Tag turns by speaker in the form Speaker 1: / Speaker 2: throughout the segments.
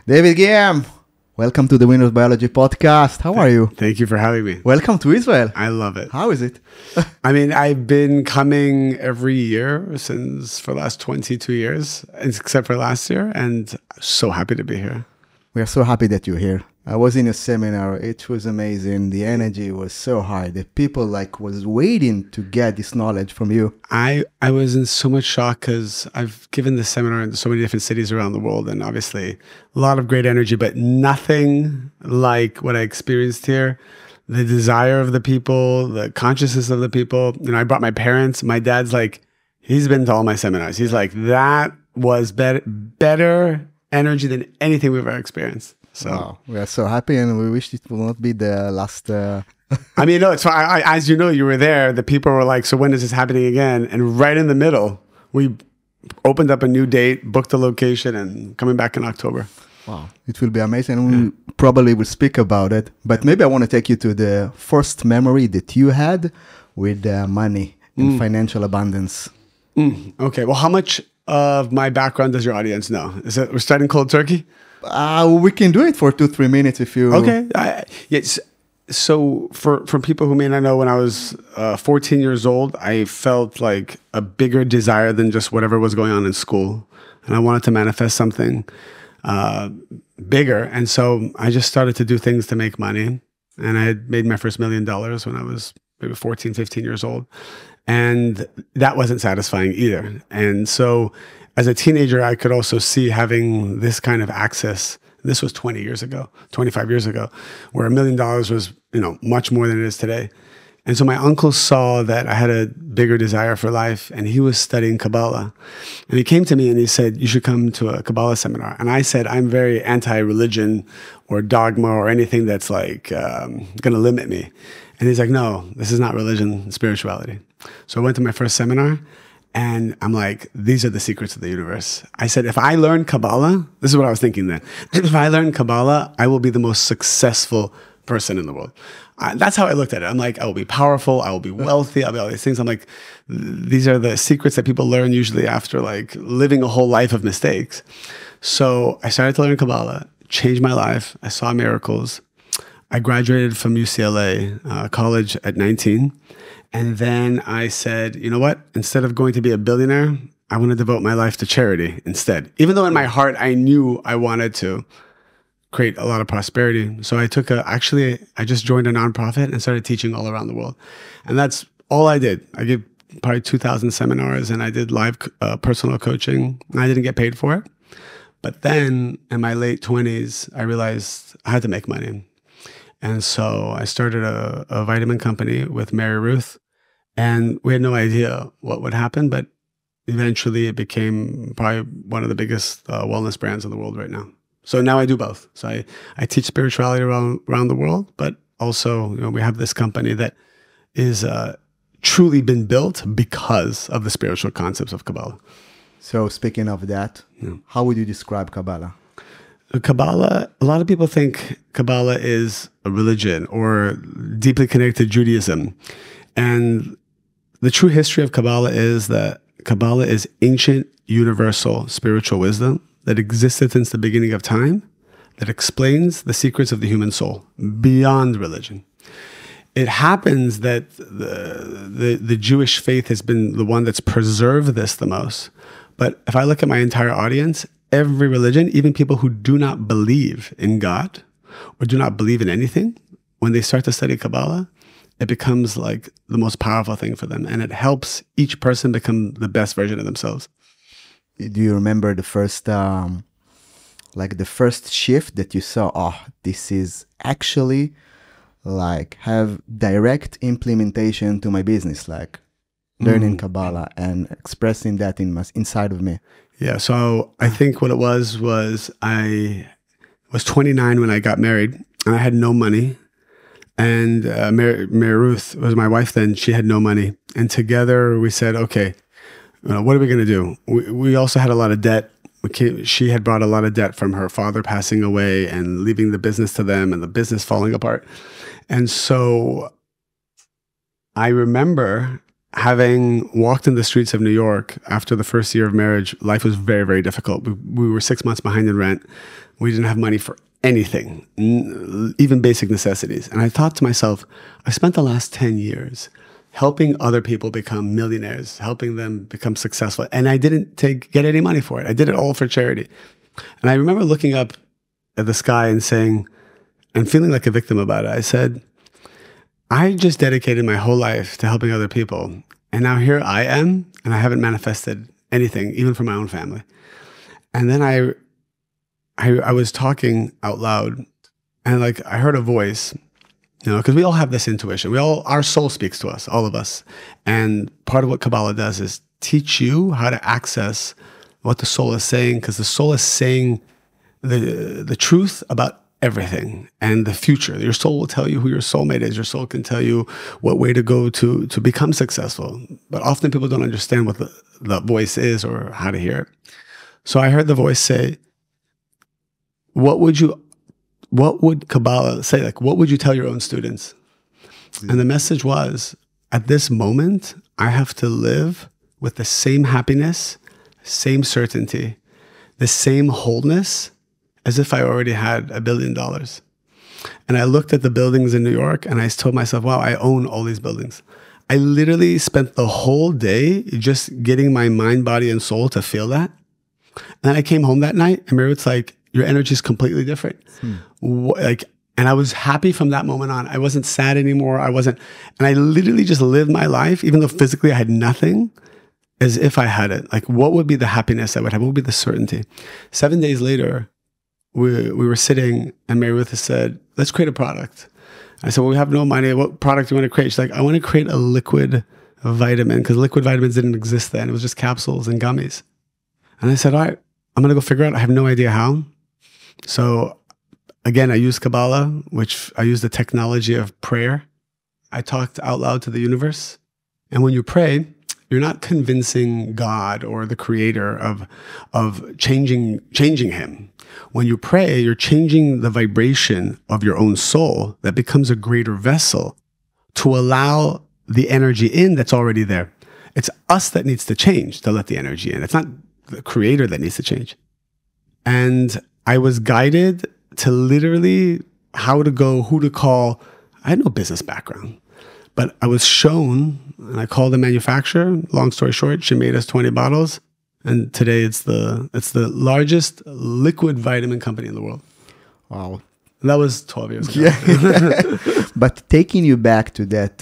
Speaker 1: David Ghiyam, welcome to the Winners Biology podcast. How are you?
Speaker 2: Thank you for having me.
Speaker 1: Welcome to Israel.
Speaker 2: I love it.
Speaker 1: How is it?
Speaker 2: I mean, I've been coming every year for the last 22 years, except for last year, and so happy to be here.
Speaker 1: We are so happy that you're here. I was in a seminar. It was amazing. The energy was so high. The people was waiting to get this knowledge from you.
Speaker 2: I was in so much shock because I've given this seminar in so many different cities around the world, and obviously a lot of great energy, but nothing like what I experienced here. The desire of the people, the consciousness of the people. You know, I brought my parents. My dad's like, he's been to all my seminars. He's like, that was better energy than anything we've ever experienced. So
Speaker 1: wow. We are so happy, and we wish it will not be the last.
Speaker 2: I mean, no, it's fine. As you know, you were there. The people were like, so when is this happening again? And right in the middle, we opened up a new date, booked a location, and coming back in October.
Speaker 1: Wow. It will be amazing. We probably will speak about it. But maybe I want to take you to the first memory that you had with money and financial abundance.
Speaker 2: Okay. Well, how much of my background does your audience know? We're starting cold turkey?
Speaker 1: We can do it for 2-3 minutes if you...
Speaker 2: Okay. Yes. So for people who may not know, when I was 14 years old, I felt like a bigger desire than just whatever was going on in school. And I wanted to manifest something bigger. And so I just started to do things to make money. And I had made my first $1 million when I was maybe 14, 15 years old. And that wasn't satisfying either. And so as a teenager, I could also see having this kind of access. This was 20 years ago, 25 years ago, where $1 million was, much more than it is today. And so my uncle saw that I had a bigger desire for life, and he was studying Kabbalah. And he came to me and he said, you should come to a Kabbalah seminar. And I said, I'm very anti-religion or dogma or anything that's like going to limit me. And he's like, no, this is not religion, spirituality. So I went to my first seminar. And I'm like, these are the secrets of the universe. I said, if I learn Kabbalah, this is what I was thinking then. If I learn Kabbalah, I will be the most successful person in the world. That's how I looked at it. I'm like, I will be powerful. I will be wealthy. I'll be all these things. I'm like, these are the secrets that people learn usually after like living a whole life of mistakes. So I started to learn Kabbalah, changed my life. I saw miracles. I graduated from UCLA college at 19. And then I said, you know what? Instead of going to be a billionaire, I want to devote my life to charity instead. Even though in my heart, I knew I wanted to create a lot of prosperity. So I I just joined a nonprofit and started teaching all around the world. And that's all I did. I gave probably 2,000 seminars and I did live personal coaching. I didn't get paid for it. But then in my late 20s, I realized I had to make money. And so I started a vitamin company with Mary Ruth. And we had no idea what would happen, but eventually it became probably one of the biggest wellness brands in the world right now. So now I do both. So I teach spirituality around the world, but also we have this company that is truly been built because of the spiritual concepts of Kabbalah.
Speaker 1: So speaking of that, how would you describe Kabbalah?
Speaker 2: Kabbalah, a lot of people think Kabbalah is a religion or deeply connected to Judaism. And the true history of Kabbalah is that Kabbalah is ancient, universal spiritual wisdom that existed since the beginning of time, that explains the secrets of the human soul beyond religion. It happens that the Jewish faith has been the one that's preserved this the most. But if I look at my entire audience, every religion, even people who do not believe in God or do not believe in anything, when they start to study Kabbalah, it becomes like the most powerful thing for them. And it helps each person become the best version of themselves.
Speaker 1: Do you remember the first, the first shift that you saw? Oh, this is actually have direct implementation to my business, learning Kabbalah and expressing that inside of me.
Speaker 2: Yeah. So I think what it was I was 29 when I got married and I had no money. And Mary Ruth was my wife then. She had no money. And together we said, okay, what are we going to do? We also had a lot of debt. She had brought a lot of debt from her father passing away and leaving the business to them and the business falling apart. And so I remember having walked in the streets of New York after the first year of marriage, life was very, very difficult. We were 6 months behind in rent. We didn't have money for anything, even basic necessities. And I thought to myself, I spent the last 10 years helping other people become millionaires, helping them become successful. And I didn't get any money for it. I did it all for charity. And I remember looking up at the sky and saying, and feeling like a victim about it, I said, I just dedicated my whole life to helping other people. And now here I am, and I haven't manifested anything, even for my own family. And then I was talking out loud, and like I heard a voice, you know, because we all have this intuition. Our soul speaks to us, all of us. And part of what Kabbalah does is teach you how to access what the soul is saying, because the soul is saying the truth about everything and the future. Your soul will tell you who your soulmate is. Your soul can tell you what way to go to become successful. But often people don't understand what the voice is or how to hear it. So I heard the voice say, what would Kabbalah say? Like, what would you tell your own students? And the message was, at this moment, I have to live with the same happiness, same certainty, the same wholeness as if I already had $1 billion. And I looked at the buildings in New York and I told myself, wow, I own all these buildings. I literally spent the whole day just getting my mind, body, and soul to feel that. And then I came home that night and it's like, your energy is completely different. And I was happy from that moment on. I wasn't sad anymore. And I literally just lived my life, even though physically I had nothing, as if I had it. Like, what would be the happiness I would have? What would be the certainty? 7 days later, we were sitting and Mary Ruth said, let's create a product. I said, well, we have no money. What product do you want to create? She's like, I want to create a liquid vitamin, because liquid vitamins didn't exist then. It was just capsules and gummies. And I said, all right, I'm going to go figure out. I have no idea how. So again, I used Kabbalah, which I used the technology of prayer. I talked out loud to the universe. And when you pray, you're not convincing God or the creator of changing him. When you pray, you're changing the vibration of your own soul that becomes a greater vessel to allow the energy in that's already there. It's us that needs to change to let the energy in. It's not the creator that needs to change. And I was guided to literally how to go, who to call. I had no business background, but I was shown, and I called the manufacturer. Long story short, she made us 20 bottles. And today it's the largest liquid vitamin company in the world.
Speaker 1: Wow.
Speaker 2: That was 12 years ago.
Speaker 1: Yeah. But taking you back to that,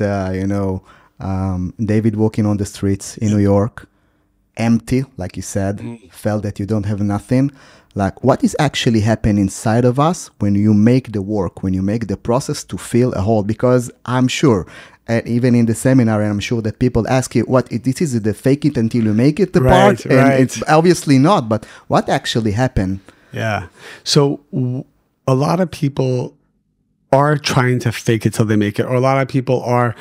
Speaker 1: David walking on the streets in New York, empty, like you said, felt that you don't have nothing. Like, what is actually happening inside of us when you make the work, when you make the process to feel a whole? Because I'm sure, even in the seminar, and I'm sure that people ask you, this is the fake it until you make it the part? And it's obviously not, but what actually happened?
Speaker 2: Yeah. So a lot of people are trying to fake it till they make it, or a lot of people are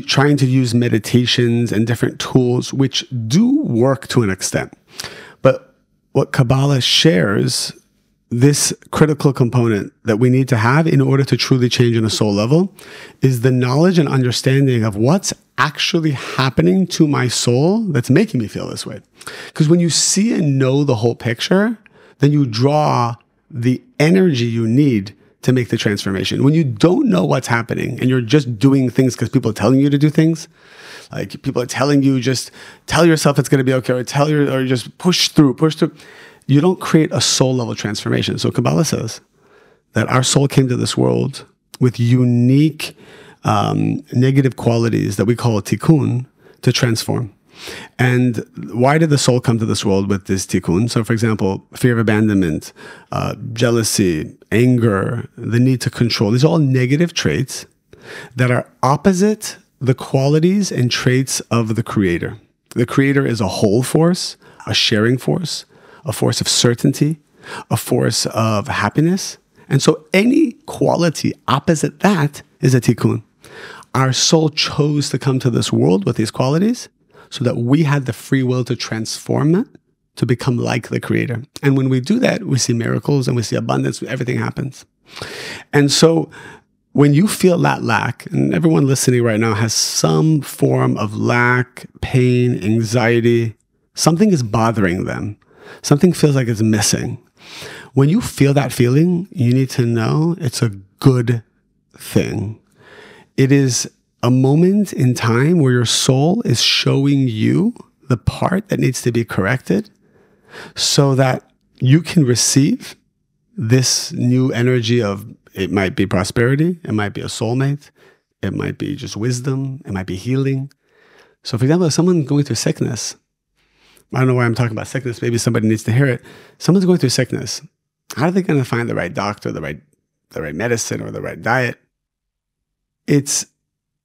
Speaker 2: trying to use meditations and different tools, which do work to an extent. But what Kabbalah shares, this critical component that we need to have in order to truly change on a soul level, is the knowledge and understanding of what's actually happening to my soul that's making me feel this way. Because when you see and know the whole picture, then you draw the energy you need to make the transformation. When you don't know what's happening and you're just doing things because people are telling you to do things, like people are telling you, just tell yourself it's going to be okay, or just push through. You don't create a soul level transformation. So Kabbalah says that our soul came to this world with unique negative qualities that we call tikkun to transform. And why did the soul come to this world with this tikkun? So for example, fear of abandonment, jealousy, anger, the need to control. These are all negative traits that are opposite the qualities and traits of the creator. The creator is a whole force, a sharing force, a force of certainty, a force of happiness. And so any quality opposite that is a tikkun. Our soul chose to come to this world with these qualities so that we had the free will to transform it, to become like the creator. And when we do that, we see miracles and we see abundance, everything happens. And so when you feel that lack, and everyone listening right now has some form of lack, pain, anxiety, something is bothering them. Something feels like it's missing. When you feel that feeling, you need to know it's a good thing. It is a moment in time where your soul is showing you the part that needs to be corrected so that you can receive this new energy of, it might be prosperity, it might be a soulmate, it might be just wisdom, it might be healing. So for example, if someone's going through sickness, I don't know why I'm talking about sickness, maybe somebody needs to hear it. Someone's going through sickness. How are they going to find the right doctor, the right medicine, or the right diet?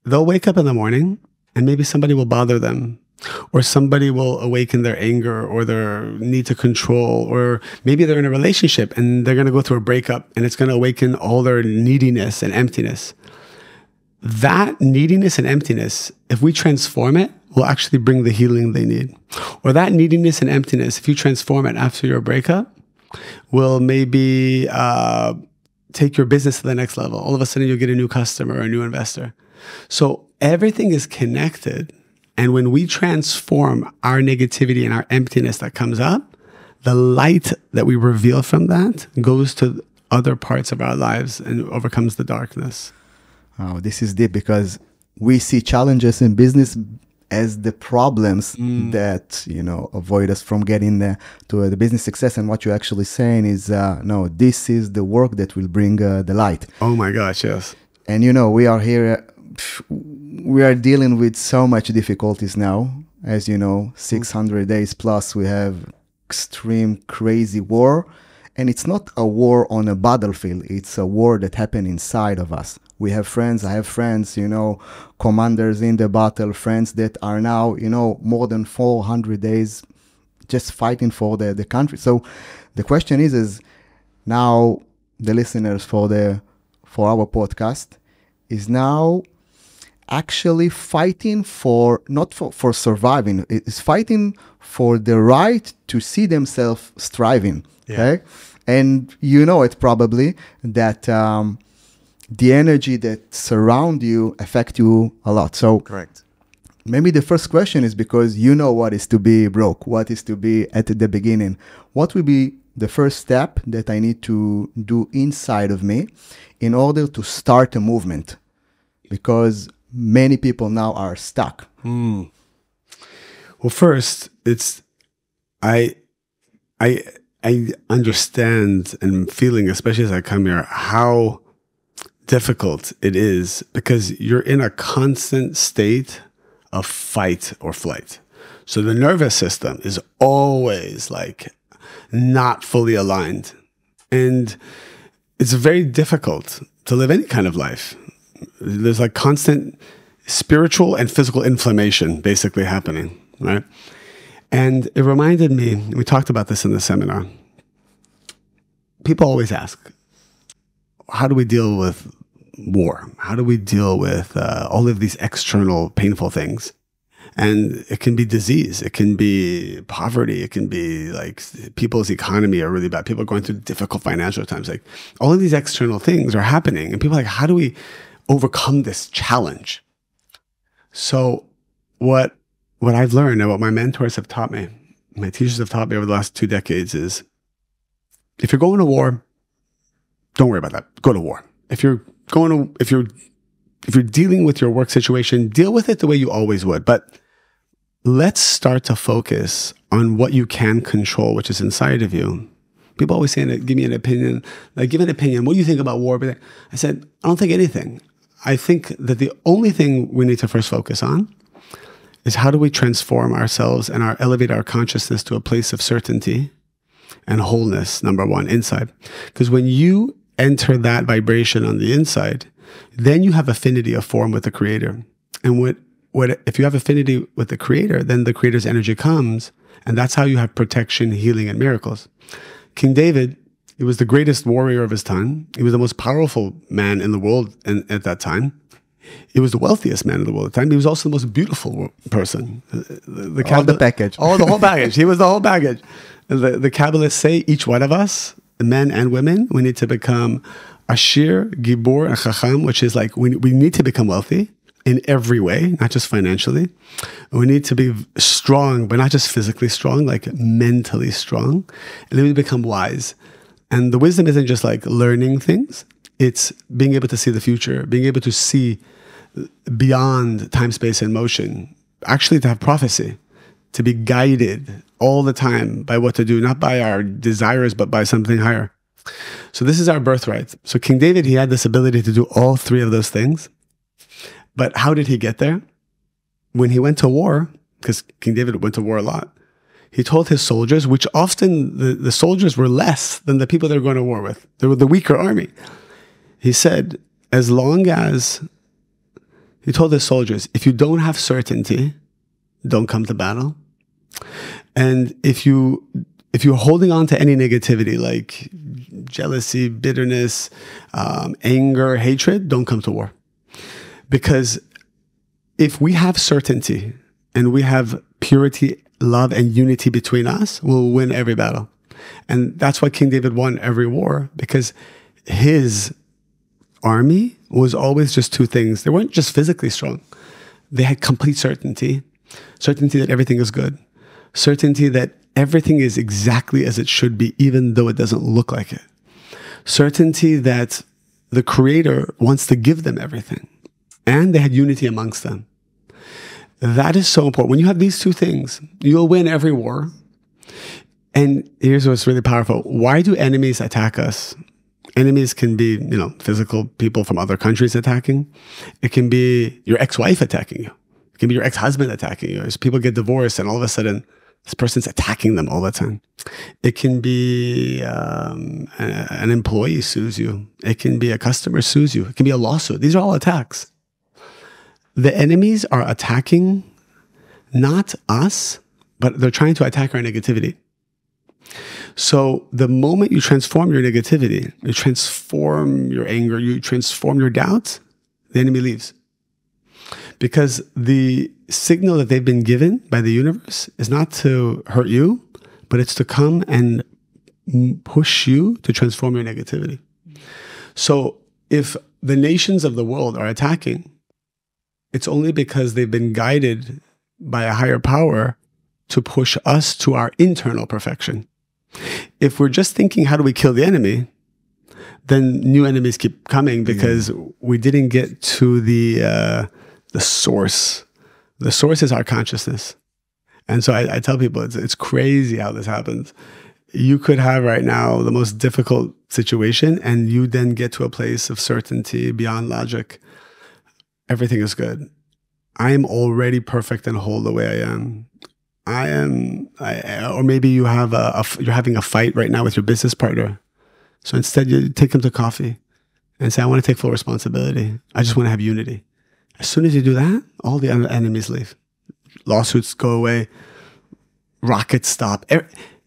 Speaker 2: They'll wake up in the morning and maybe somebody will bother them, or somebody will awaken their anger or their need to control, or maybe they're in a relationship and they're going to go through a breakup and it's going to awaken all their neediness and emptiness. That neediness and emptiness, if we transform it, will actually bring the healing they need. Or that neediness and emptiness, if you transform it after your breakup, will maybe take your business to the next level. All of a sudden, you'll get a new customer or a new investor. So everything is connected. And when we transform our negativity and our emptiness that comes up, the light that we reveal from that goes to other parts of our lives and overcomes the darkness.
Speaker 1: Oh, this is deep, because we see challenges in business as the problems that, avoid us from getting to the business success. And what you're actually saying is, no, this is the work that will bring the light.
Speaker 2: Oh my gosh, yes.
Speaker 1: And, we are here, we are dealing with so much difficulties now. As you know, 600 days plus, we have extreme, crazy war. And it's not a war on a battlefield. It's a war that happened inside of us. We have friends, I have friends, commanders in the battle, friends that are now, more than 400 days just fighting for the country. So the question is now the listeners for our podcast is now actually fighting not for surviving, it's fighting for the right to see themselves striving. Yeah. Okay. And it probably that the energy that surround you affect you a lot. So
Speaker 3: correct.
Speaker 1: Maybe the first question is, because what is to be broke, what is to be at the beginning, what will be the first step that I need to do inside of me in order to start a movement? Because many people now are stuck.
Speaker 2: Well, first, I understand and feeling, especially as I come here, how difficult it is, because you're in a constant state of fight or flight. So the nervous system is always like not fully aligned. And it's very difficult to live any kind of life. There's like constant spiritual and physical inflammation basically happening, right? And it reminded me, we talked about this in the seminar. People always ask, how do we deal with war? How do we deal with all of these external painful things? And it can be disease. It can be poverty. It can be like people's economy are really bad. People are going through difficult financial times. Like all of these external things are happening. And people are like, how do we overcome this challenge? So what I've learned and what my mentors have taught me, my teachers have taught me over the last 2 decades is, if you're going to war, don't worry about that. Go to war. If you're dealing with your work situation, deal with it the way you always would. But let's start to focus on what you can control, which is inside of you. People always say, give me an opinion. Like, give an opinion. What do you think about war? I said, I don't think anything. I think that the only thing we need to first focus on is how do we transform ourselves and elevate our consciousness to a place of certainty and wholeness, number one, inside. Because when you enter that vibration on the inside, then you have affinity of form with the Creator. And if you have affinity with the Creator, then the Creator's energy comes, and that's how you have protection, healing, and miracles. King David, he was the greatest warrior of his time. He was the most powerful man in the world at that time. He was the wealthiest man in the world at the time. He was also the most beautiful person.
Speaker 1: All the package.
Speaker 2: Oh, the whole package. He was the whole package. The Kabbalists say each one of us, men and women, we need to become Ashir, Gibor, and Chacham, which is like we need to become wealthy in every way, not just financially. We need to be strong, but not just physically strong, like mentally strong. And then we become wise. And the wisdom isn't just like learning things. It's being able to see the future, being able to see beyond time, space, and motion. Actually, to have prophecy, to be guided all the time by what to do, not by our desires, but by something higher. So this is our birthright. So King David, he had this ability to do all three of those things. But how did he get there? When he went to war, because King David went to war a lot, he told his soldiers, which often the soldiers were less than the people they were going to war with. They were the weaker army. He said, as long as, he told his soldiers, if you don't have certainty, don't come to battle. And if you're holding on to any negativity, like jealousy, bitterness, anger, hatred, don't come to war. Because if we have certainty and we have purity, love, and unity between us, we'll win every battle. And that's why King David won every war, because his army was always just two things. They weren't just physically strong. They had complete certainty. Certainty that everything is good. Certainty that everything is exactly as it should be, even though it doesn't look like it. Certainty that the Creator wants to give them everything. And they had unity amongst them. That is so important. When you have these two things, you'll win every war. And here's what's really powerful. Why do enemies attack us? Enemies can be, physical people from other countries attacking. It can be your ex-wife attacking you. It can be your ex-husband attacking you. As people get divorced and all of a sudden this person's attacking them all the time. It can be an employee sues you. It can be a customer sues you. It can be a lawsuit. These are all attacks. The enemies are attacking not us, but they're trying to attack our negativity. So the moment you transform your negativity, you transform your anger, you transform your doubts, the enemy leaves. Because the signal that they've been given by the universe is not to hurt you, but it's to come and push you to transform your negativity. So if the nations of the world are attacking, it's only because they've been guided by a higher power to push us to our internal perfection. If we're just thinking, how do we kill the enemy? Then new enemies keep coming because we didn't get to the source. The source is our consciousness. And so I tell people, it's crazy how this happens. You could have right now the most difficult situation and you then get to a place of certainty beyond logic. Everything is good. I am already perfect and whole the way I am. Or maybe you have you're having a fight right now with your business partner. So instead you take them to coffee and say, I want to take full responsibility. I just want to have unity. As soon as you do that, all the other enemies leave. Lawsuits go away. Rockets stop.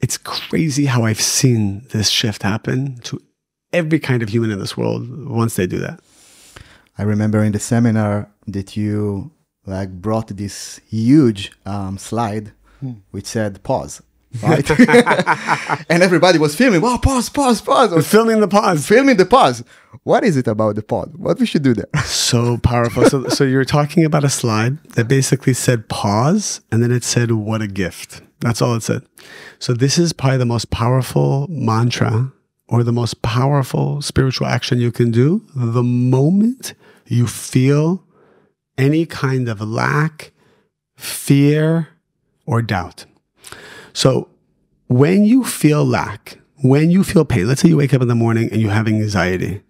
Speaker 2: It's crazy how I've seen this shift happen to every kind of human in this world once they do that.
Speaker 1: I remember in the seminar that you brought this huge slide which said pause, right? And everybody was filming. Wow, pause.
Speaker 2: We're filming the pause.
Speaker 1: Filming the pause. What is it about the pause? What we should do there?
Speaker 2: So powerful. So you're talking about a slide that basically said pause, and then it said, what a gift. That's all it said. So this is probably the most powerful mantra or the most powerful spiritual action you can do the moment you feel any kind of lack, fear, or doubt. So when you feel lack, when you feel pain, let's say you wake up in the morning and you have anxiety,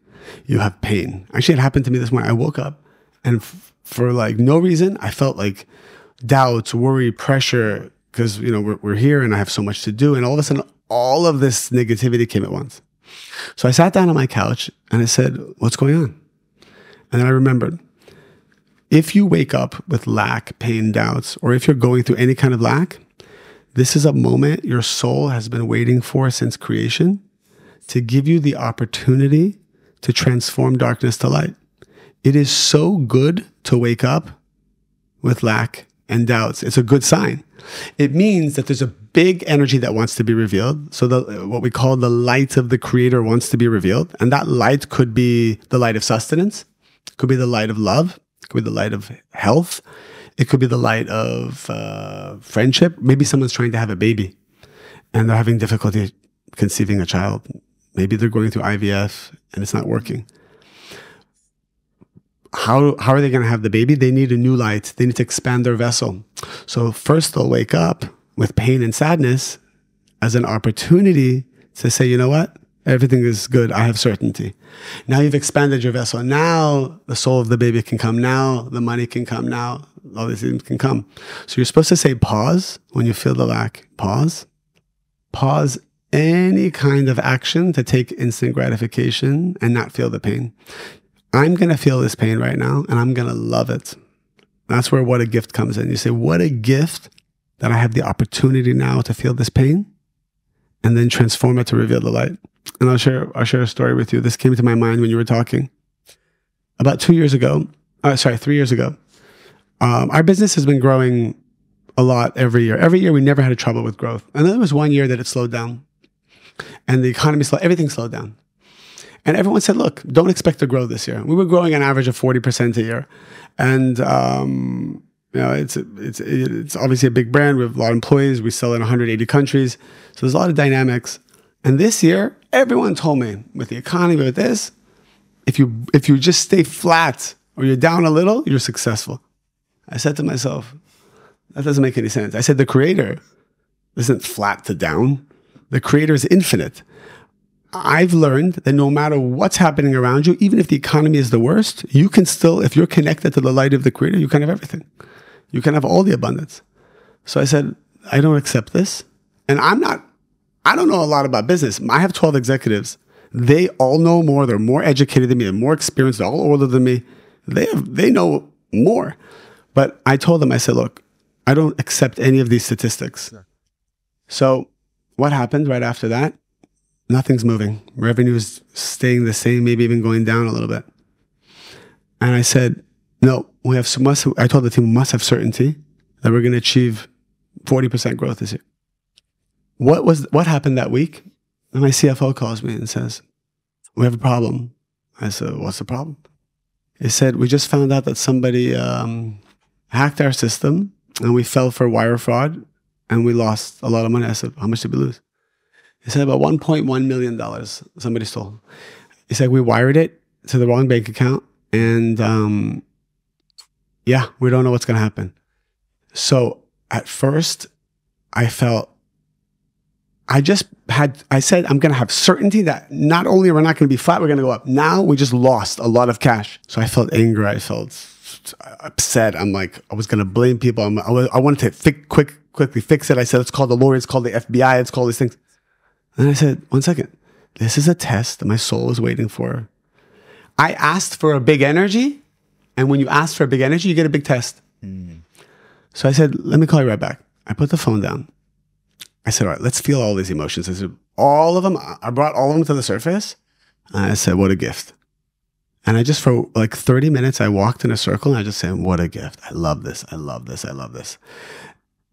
Speaker 2: you have pain. Actually, it happened to me this morning. I woke up and for no reason, I felt like doubts, worry, pressure, because we're here and I have so much to do. And all of a sudden, all of this negativity came at once. So I sat down on my couch and I said, what's going on? And then I remembered, if you wake up with lack, pain, doubts, or if you're going through any kind of lack, this is a moment your soul has been waiting for since creation to give you the opportunity to transform darkness to light. It is so good to wake up with lack and doubts, it's a good sign. It means that there's a big energy that wants to be revealed. So what we call the light of the creator wants to be revealed. And that light could be the light of sustenance. It could be the light of love. It could be the light of health. It could be the light of friendship. Maybe someone's trying to have a baby and they're having difficulty conceiving a child. Maybe they're going through IVF and it's not working. How are they going to have the baby? They need a new light. They need to expand their vessel. So first they'll wake up with pain and sadness as an opportunity to say, you know what? Everything is good. I have certainty. Now you've expanded your vessel. Now the soul of the baby can come. Now the money can come. Now all these things can come. So you're supposed to say pause when you feel the lack. Pause. Pause any kind of action to take instant gratification and not feel the pain. I'm going to feel this pain right now and I'm going to love it. That's where what a gift comes in. You say, what a gift that I have the opportunity now to feel this pain and then transform it to reveal the light. And I'll share a story with you. This came to my mind when you were talking. About 3 years ago, our business has been growing a lot every year. Every year we never had a trouble with growth. And then there was one year that it slowed down and the economy slowed, everything slowed down. And everyone said, look, don't expect to grow this year. We were growing an average of 40% a year. And, it's obviously a big brand. We have a lot of employees. We sell in 180 countries. So there's a lot of dynamics. And this year, everyone told me with the economy, with this, if you just stay flat or you're down a little, you're successful. I said to myself, that doesn't make any sense. I said, the creator isn't flat to down. The creator is infinite. I've learned that no matter what's happening around you, even if the economy is the worst, you can still, if you're connected to the light of the creator, you can have everything. You can have all the abundance. So I said, I don't accept this. And I don't know a lot about business. I have 12 executives. They all know more. They're more educated than me. They're more experienced. They're all older than me. They know more. But I told them, I said, look, I don't accept any of these statistics. Yeah. So what happened right after that? Nothing's moving. Revenue is staying the same, maybe even going down a little bit. And I said, no, I told the team, we must have certainty that we're going to achieve 40% growth this year. What happened that week? And my CFO calls me and says, we have a problem. I said, what's the problem? He said, we just found out that somebody hacked our system and we fell for wire fraud and we lost a lot of money. I said, how much did we lose? He said, about $1.1 million somebody stole. He said, we wired it to the wrong bank account and we don't know what's going to happen. So at first I said, I'm going to have certainty that not only we're not going to be flat, we're going to go up. Now we just lost a lot of cash. So I felt anger. I felt upset. I'm like, I was going to blame people. I wanted to quickly fix it. I said, let's call the lawyers, call the FBI, let's call these things. And I said, one second, this is a test that my soul is waiting for. I asked for a big energy. And when you ask for a big energy, you get a big test. So I said, let me call you right back. I put the phone down. I said, all right, let's feel all these emotions. I said, all of them, I brought all of them to the surface. And I said, what a gift. And I just, for like 30 minutes, I walked in a circle and I just said, what a gift. I love this. I love this. I love this.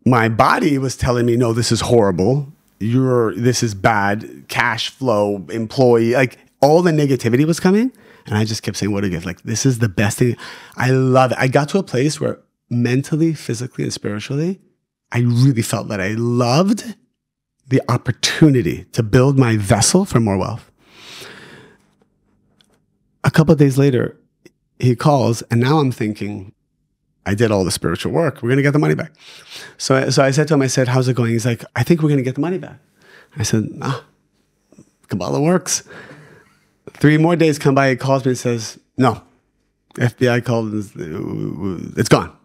Speaker 2: My body was telling me, no, this is horrible. This is bad. Cash flow, employee, like all the negativity was coming. And I just kept saying, what a gift. Like, this is the best thing. I love it. I got to a place where mentally, physically, and spiritually, I really felt that I loved the opportunity to build my vessel for more wealth. A couple of days later, he calls, and now I'm thinking, I did all the spiritual work. We're going to get the money back. So I said to him, I said, how's it going? He's like, I think we're going to get the money back. I said, Kabbalah works. 3 more days come by, he calls me and says, no, FBI called, it's gone.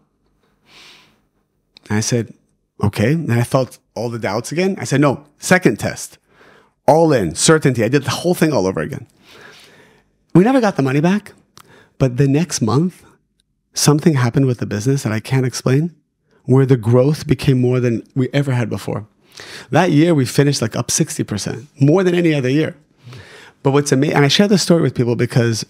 Speaker 2: And I said, okay. And I felt all the doubts again. I said, no, second test, all in, certainty. I did the whole thing all over again. We never got the money back, but the next month, something happened with the business that I can't explain, where the growth became more than we ever had before. That year, we finished like up 60%, more than any other year. But what's amazing, and I share this story with people because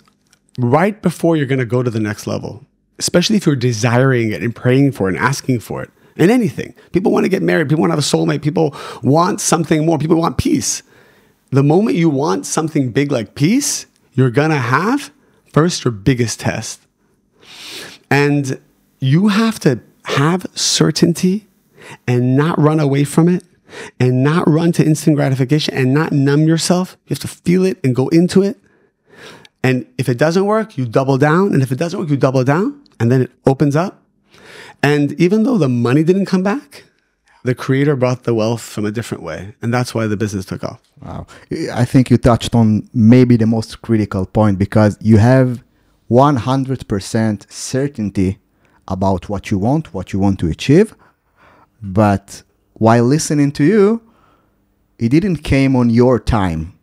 Speaker 2: right before you're going to go to the next level, especially if you're desiring it and praying for it and asking for it, in anything. People want to get married. People want to have a soulmate. People want something more. People want peace. The moment you want something big like peace, you're going to have first your biggest test. And you have to have certainty and not run away from it and not run to instant gratification and not numb yourself. You have to feel it and go into it. And if it doesn't work, you double down. And if it doesn't work, you double down. And then it opens up. And even though the money didn't come back, the creator brought the wealth from a different way. And that's why the business took off.
Speaker 1: Wow. I think you touched on maybe the most critical point, because you have 100% certainty about what you want to achieve. But while listening to you, it didn't came on your time.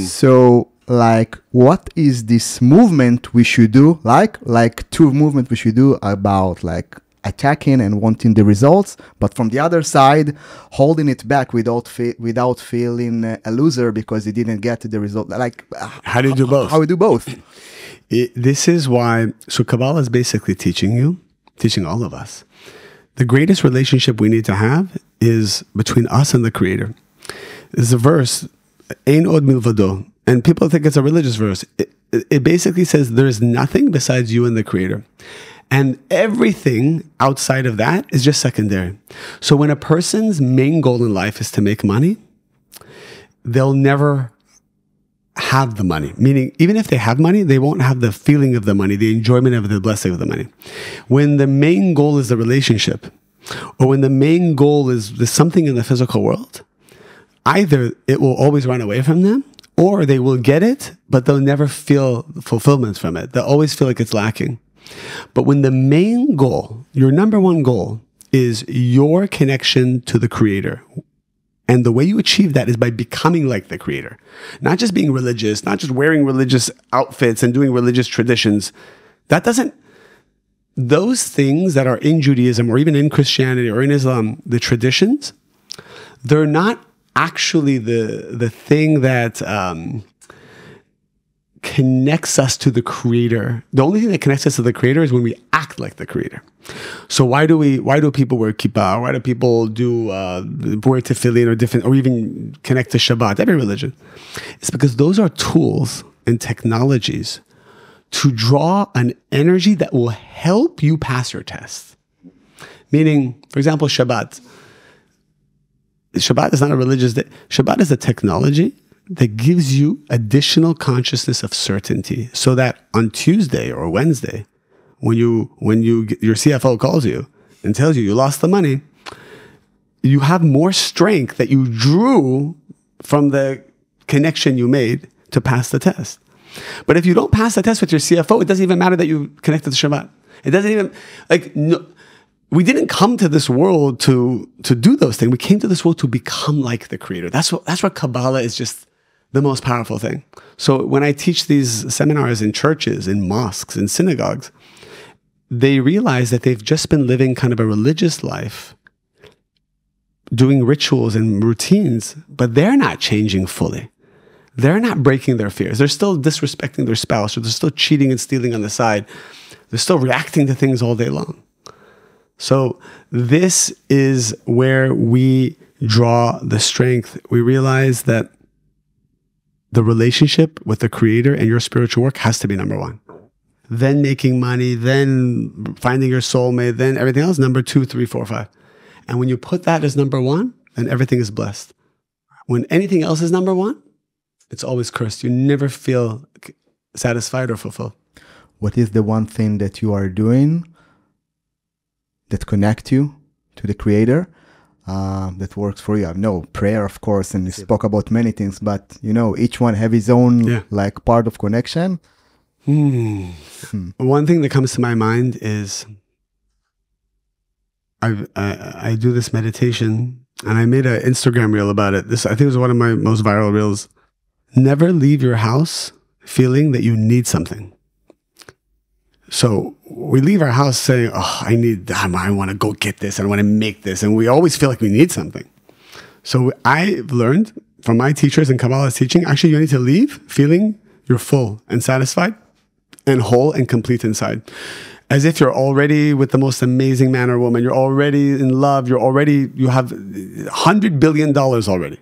Speaker 1: So like, what is this movement we should do? Like two movement we should do about like attacking and wanting the results, but from the other side, holding it back without feeling a loser because you didn't get the result. Like,
Speaker 2: how do you do both?
Speaker 1: How we do both?
Speaker 2: This is why. So Kabbalah is basically teaching all of us, the greatest relationship we need to have is between us and the Creator. There's a verse, Ein od milvado, and people think it's a religious verse. It basically says there's nothing besides you and the Creator. And everything outside of that is just secondary. So when a person's main goal in life is to make money, they'll never have the money. Meaning, even if they have money, they won't have the feeling of the money, the enjoyment of the blessing of the money. When the main goal is the relationship, or when the main goal is something in the physical world, either it will always run away from them, or they will get it, but they'll never feel fulfillment from it. They'll always feel like it's lacking. But when the main goal, your number one goal, is your connection to the Creator, and the way you achieve that is by becoming like the Creator, not just being religious, not just wearing religious outfits and doing religious traditions. Those things that are in Judaism or even in Christianity or in Islam, the traditions, they're not actually the thing that connects us to the Creator. The only thing that connects us to the Creator is when we act like the Creator. So why do people wear kippah? Why do people wear tefillin or even connect to Shabbat? Every religion. It's because those are tools and technologies to draw an energy that will help you pass your test. Meaning, for example, Shabbat. Shabbat is not a religious day. Shabbat is a technology that gives you additional consciousness of certainty, so that on Tuesday or Wednesday, when your CFO calls you and tells you lost the money, you have more strength that you drew from the connection you made to pass the test. But if you don't pass the test with your CFO, it doesn't even matter that you connected to Shabbat. It doesn't even, we didn't come to this world to do those things. We came to this world to become like the Creator. That's what Kabbalah is, just the most powerful thing. So when I teach these seminars in churches, in mosques, in synagogues, they realize that they've just been living kind of a religious life, doing rituals and routines, but they're not changing fully. They're not breaking their fears. They're still disrespecting their spouse, or they're still cheating and stealing on the side. They're still reacting to things all day long. So this is where we draw the strength. We realize that the relationship with the Creator and your spiritual work has to be number one. Then making money, then finding your soulmate, then everything else, number 2, 3, 4, 5. And when you put that as number one, then everything is blessed. When anything else is number one, it's always cursed. You never feel satisfied or fulfilled.
Speaker 1: What is the one thing that you are doing that connect you to the Creator, that works for you? I know prayer, of course, and you spoke about many things, but each one have his own part of connection.
Speaker 2: One thing that comes to my mind is I do this meditation, and I made an Instagram reel about it. I think it was one of my most viral reels. Never leave your house feeling that you need something. So we leave our house saying, I want to go get this, I want to make this. And we always feel like we need something. So I've learned from my teachers and Kabbalah's teaching, actually you need to leave feeling you're full and satisfied and whole and complete inside. As if you're already with the most amazing man or woman. You're already in love. You have $100 billion already.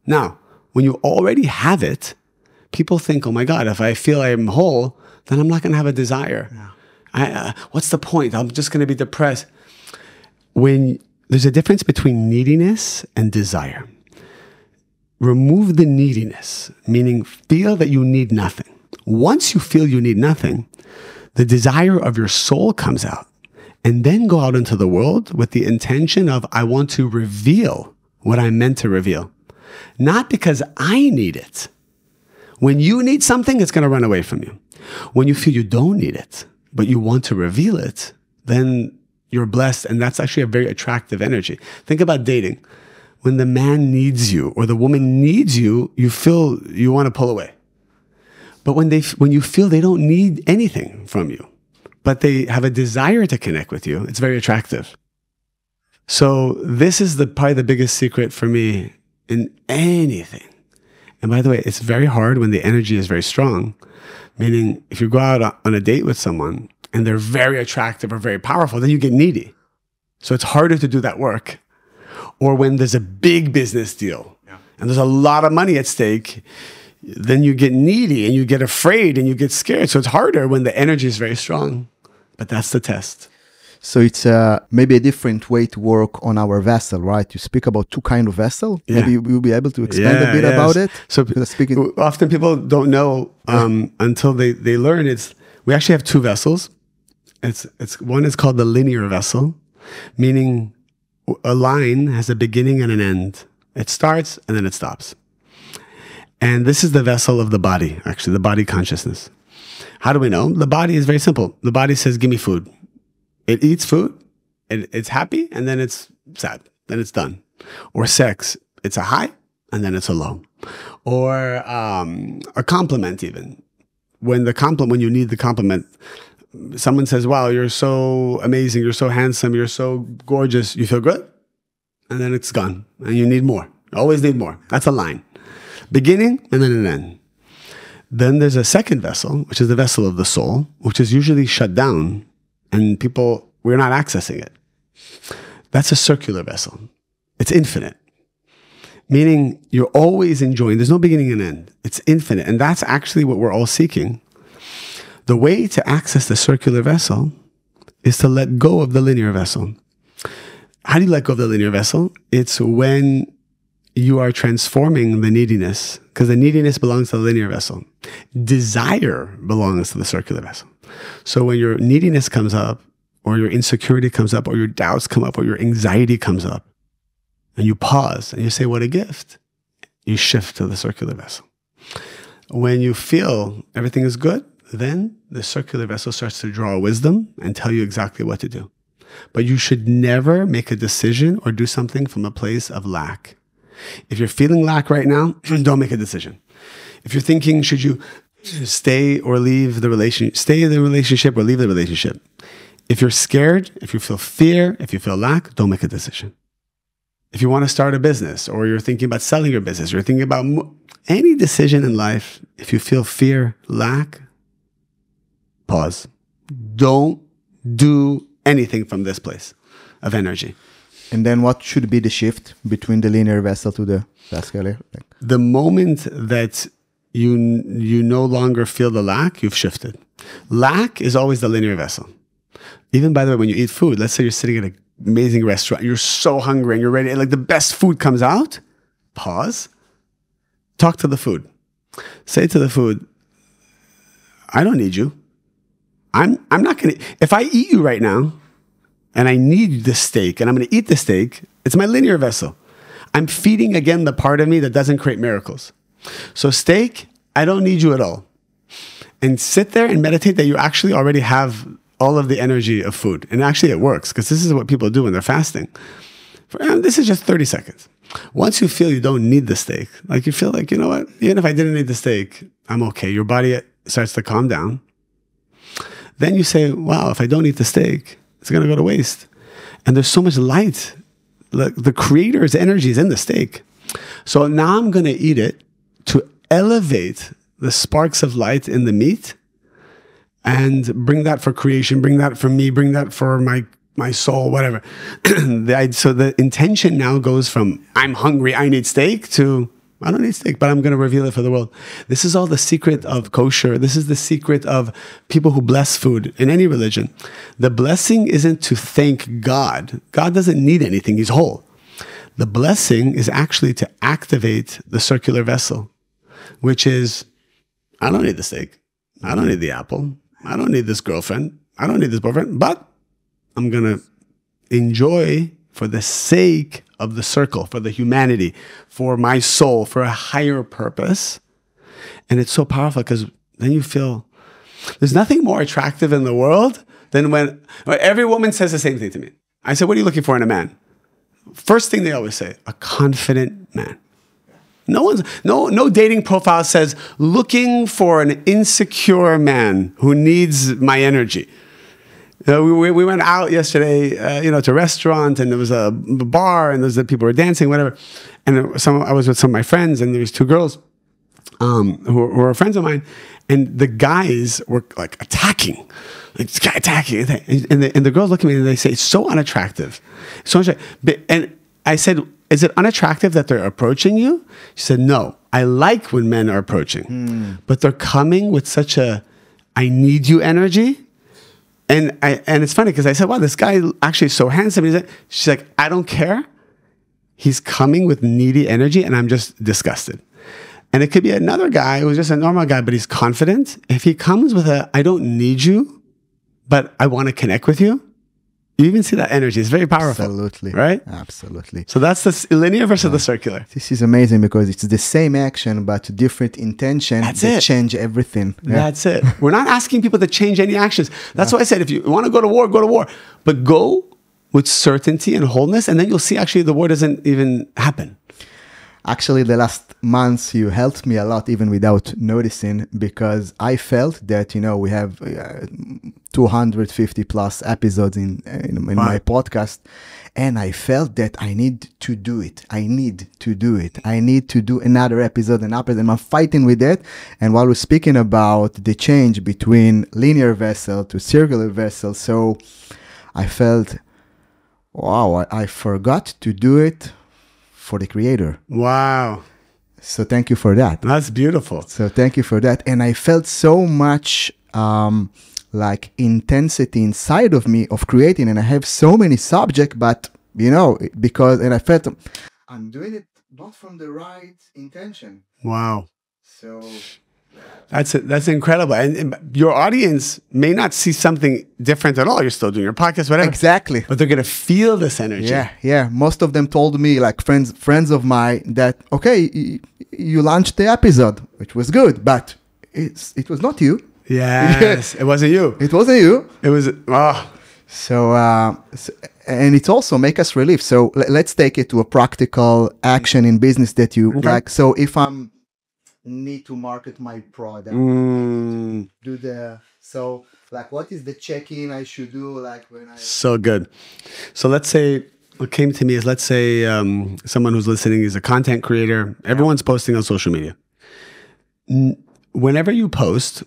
Speaker 2: Now, when you already have it, people think, oh my God, if I feel I'm whole, then I'm not going to have a desire. Yeah. What's the point? I'm just going to be depressed. When there's a difference between neediness and desire. Remove the neediness, meaning feel that you need nothing. Once you feel you need nothing, the desire of your soul comes out, and then go out into the world with the intention of, I want to reveal what I'm meant to reveal. Not because I need it. When you need something, it's going to run away from you. When you feel you don't need it, but you want to reveal it, then you're blessed, and that's actually a very attractive energy. Think about dating. When the man needs you or the woman needs you, you feel you want to pull away. But when you feel they don't need anything from you, but they have a desire to connect with you, it's very attractive. So this is probably the biggest secret for me in anything. And by the way, it's very hard when the energy is very strong. Meaning, if you go out on a date with someone and they're very attractive or very powerful, then you get needy. So it's harder to do that work. Or when there's a big business deal and there's a lot of money at stake, then you get needy and you get afraid and you get scared. So it's harder when the energy is very strong. But that's the test.
Speaker 1: So it's maybe a different way to work on our vessel, right? You speak about two kinds of vessel.
Speaker 2: Yeah.
Speaker 1: Maybe we'll be able to expand a bit about it.
Speaker 2: So often people don't know until they learn. We actually have two vessels. One is called the linear vessel, meaning a line has a beginning and an end. It starts and then it stops. And this is the vessel of the body, actually, the body consciousness. How do we know? The body is very simple. The body says, give me food. It eats food, it's happy, and then it's sad, then it's done. Or sex, it's a high, and then it's a low. Or a compliment even. When you need the compliment, someone says, wow, you're so amazing, you're so handsome, you're so gorgeous, you feel good, and then it's gone, and you need more. You always need more. That's a line. Beginning, and then an end. Then there's a second vessel, which is the vessel of the soul, which is usually shut down, and we're not accessing it. That's a circular vessel. It's infinite. Meaning you're always enjoying. There's no beginning and end. It's infinite. And that's actually what we're all seeking. The way to access the circular vessel is to let go of the linear vessel. How do you let go of the linear vessel? It's when you are transforming the neediness, because the neediness belongs to the linear vessel. Desire belongs to the circular vessel. So when your neediness comes up, or your insecurity comes up, or your doubts come up, or your anxiety comes up, and you pause and you say, what a gift, you shift to the circular vessel. When you feel everything is good, then the circular vessel starts to draw wisdom and tell you exactly what to do. But you should never make a decision or do something from a place of lack. If you're feeling lack right now, don't make a decision. If you're thinking, should you stay or leave the relationship, stay in the relationship or leave the relationship? If you're scared, if you feel fear, if you feel lack, don't make a decision. If you want to start a business, or you're thinking about selling your business, or you're thinking about any decision in life, if you feel fear, lack, pause. Don't do anything from this place of energy.
Speaker 1: And then what should be the shift between the linear vessel to the vascular?
Speaker 2: The moment that you no longer feel the lack, you've shifted. Lack is always the linear vessel. Even, by the way, when you eat food, let's say you're sitting at an amazing restaurant, you're so hungry and you're ready, and like the best food comes out, pause, talk to the food. Say to the food, I don't need you. I'm not going to, if I eat you right now, and I need the steak, and I'm going to eat the steak, it's my linear vessel. I'm feeding again the part of me that doesn't create miracles. So steak, I don't need you at all. And sit there and meditate that you actually already have all of the energy of food. And actually it works, because this is what people do when they're fasting. This is just 30 seconds. Once you feel you don't need the steak, like you feel like, you know what, even if I didn't need the steak, I'm okay. Your body starts to calm down. Then you say, wow, if I don't eat the steak, it's going to go to waste. And there's so much light. The creator's energy is in the steak. So now I'm going to eat it to elevate the sparks of light in the meat and bring that for creation, bring that for me, bring that for my soul, whatever. So the intention now goes from I'm hungry, I need steak, to I don't need steak, but I'm going to reveal it for the world. This is all the secret of kosher. This is the secret of people who bless food in any religion. The blessing isn't to thank God. God doesn't need anything. He's whole. The blessing is actually to activate the circular vessel, which is, I don't need the steak. I don't need the apple. I don't need this girlfriend. I don't need this boyfriend, but I'm going to enjoy for the sake of the circle, for the humanity, for my soul, for a higher purpose. And it's so powerful because then you feel there's nothing more attractive in the world than when every woman says the same thing to me. I said, what are you looking for in a man? First thing they always say, a confident man. No dating profile says looking for an insecure man who needs my energy. We went out yesterday, to a restaurant, and there was a bar, and people were dancing, whatever. And I was with some of my friends, and there was two girls who were friends of mine, and the guys were like attacking, and the girls look at me and they say, "It's so unattractive, so unattractive." And I said, "Is it unattractive that they're approaching you?" She said, "No, I like when men are approaching, but they're coming with such a I need you energy." And it's funny because I said, wow, this guy actually is so handsome. She's like, I don't care. He's coming with needy energy and I'm just disgusted. And it could be another guy who's just a normal guy, but he's confident. If he comes with I don't need you, but I want to connect with you, you even see that energy. It's very powerful.
Speaker 1: Absolutely.
Speaker 2: Right?
Speaker 1: Absolutely.
Speaker 2: So that's the linear versus the circular.
Speaker 1: This is amazing because it's the same action, but different intention that change everything. Yeah.
Speaker 2: That's it. We're not asking people to change any actions. That's why I said, if you want to go to war, go to war. But go with certainty and wholeness, and then you'll see actually the war doesn't even happen.
Speaker 1: Actually, the last months you helped me a lot, even without noticing, because I felt that, we have 250 plus episodes in my podcast, and I felt that I need to do it. I need to do another episode and I'm fighting with it. And while we're speaking about the change between linear vessel to circular vessel, so I felt, wow, I forgot to do it for the creator.
Speaker 2: Wow.
Speaker 1: So thank you for that.
Speaker 2: That's beautiful.
Speaker 1: So thank you for that. And I felt so much like intensity inside of me of creating, and I have so many subjects, but and I felt I'm doing it not from the right intention.
Speaker 2: Wow.
Speaker 1: So
Speaker 2: that's incredible. And your audience may not see something different at all. You're still doing your podcast, whatever.
Speaker 1: Exactly.
Speaker 2: But they're going to feel this energy.
Speaker 1: Yeah. Most of them told me, like friends of mine, that, okay, you launched the episode, which was good, but it was not you.
Speaker 2: Yes. It wasn't you.
Speaker 1: It wasn't you.
Speaker 2: It was,
Speaker 1: So, and it also make us relief. So let's take it to a practical action in business that you like. So if I'm need to market my product, what is the check-in I should do?
Speaker 2: So good. So let's say what came to me is, let's say someone who's listening is a content creator. Everyone's posting on social media. Whenever you post,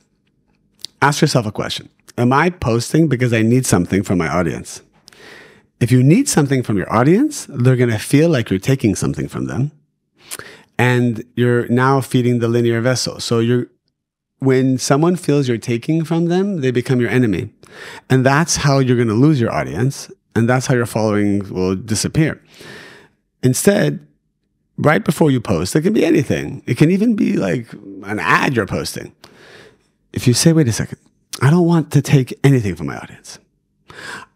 Speaker 2: ask yourself a question. Am I posting because I need something from my audience? If you need something from your audience, they're going to feel like you're taking something from them. And you're now feeding the linear vessel. So when someone feels you're taking from them, they become your enemy. And that's how you're going to lose your audience. And that's how your following will disappear. Instead, right before you post, it can be anything. It can even be like an ad you're posting. If you say, wait a second, I don't want to take anything from my audience.